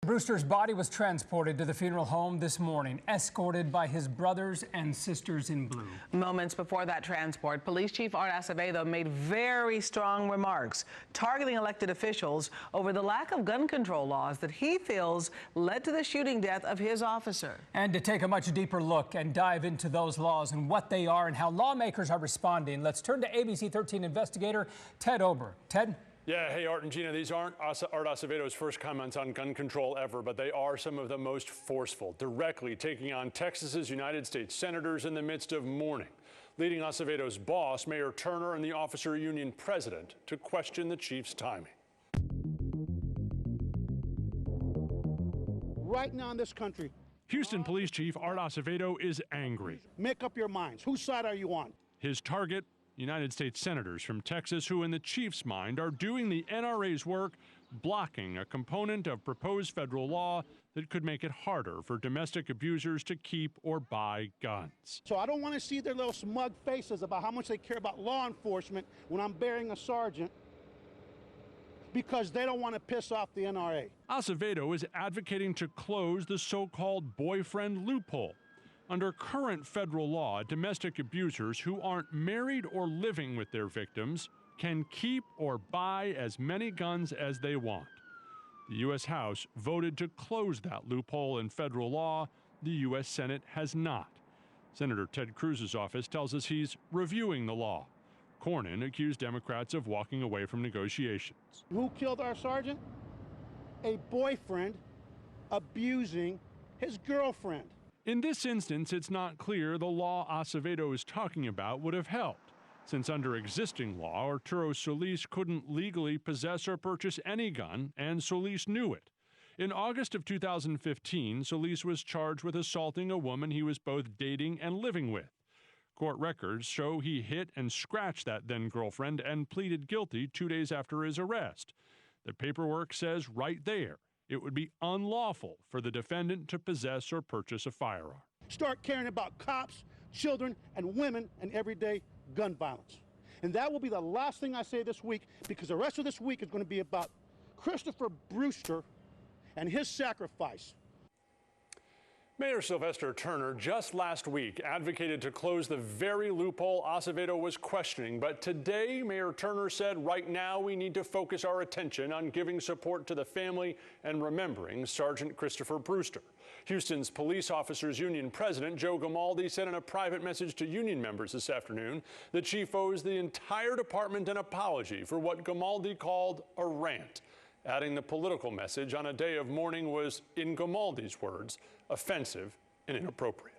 Brewster's body was transported to the funeral home this morning, escorted by his brothers and sisters in blue. Moments before that transport, Police Chief Art Acevedo made very strong remarks targeting elected officials over the lack of gun control laws that he feels led to the shooting death of his officer. And to take a much deeper look and dive into those laws and what they are and how lawmakers are responding, let's turn to ABC 13 investigator Ted Ober. Ted? Yeah, hey, Art and Gina, these aren't Art Acevedo's first comments on gun control ever, but they are some of the most forceful, directly taking on Texas's United States senators in the midst of mourning, leading Acevedo's boss, Mayor Turner, and the officer union president to question the chief's timing. Right now in this country, Houston Police Chief Art Acevedo is angry. Make up your minds. Whose side are you on? His target, United States senators from Texas who, in the chief's mind, are doing the NRA's work, blocking a component of proposed federal law that could make it harder for domestic abusers to keep or buy guns. So I don't want to see their little smug faces about how much they care about law enforcement when I'm burying a sergeant, because they don't want to piss off the NRA. Acevedo is advocating to close the so-called boyfriend loophole. Under current federal law, domestic abusers who aren't married or living with their victims can keep or buy as many guns as they want. The U.S. House voted to close that loophole in federal law. The U.S. Senate has not. Senator Ted Cruz's office tells us he's reviewing the law. Cornyn accused Democrats of walking away from negotiations. Who killed our sergeant? A boyfriend abusing his girlfriend. In this instance, it's not clear the law Acevedo is talking about would have helped, since under existing law, Arturo Solis couldn't legally possess or purchase any gun, and Solis knew it. In August of 2015, Solis was charged with assaulting a woman he was both dating and living with. Court records show he hit and scratched that then-girlfriend and pleaded guilty 2 days after his arrest. The paperwork says right there it would be unlawful for the defendant to possess or purchase a firearm. Start caring about cops, children, and women and everyday gun violence. And that will be the last thing I say this week, because the rest of this week is going to be about Christopher Brewster and his sacrifice. Mayor Sylvester Turner just last week advocated to close the very loophole Acevedo was questioning. But today, Mayor Turner said right now we need to focus our attention on giving support to the family and remembering Sergeant Christopher Brewster. Houston's Police Officers Union President Joe Gamaldi said in a private message to union members this afternoon the chief owes the entire department an apology for what Gamaldi called a rant. Adding the political message on a day of mourning was, in Gamaldi's words, offensive and inappropriate.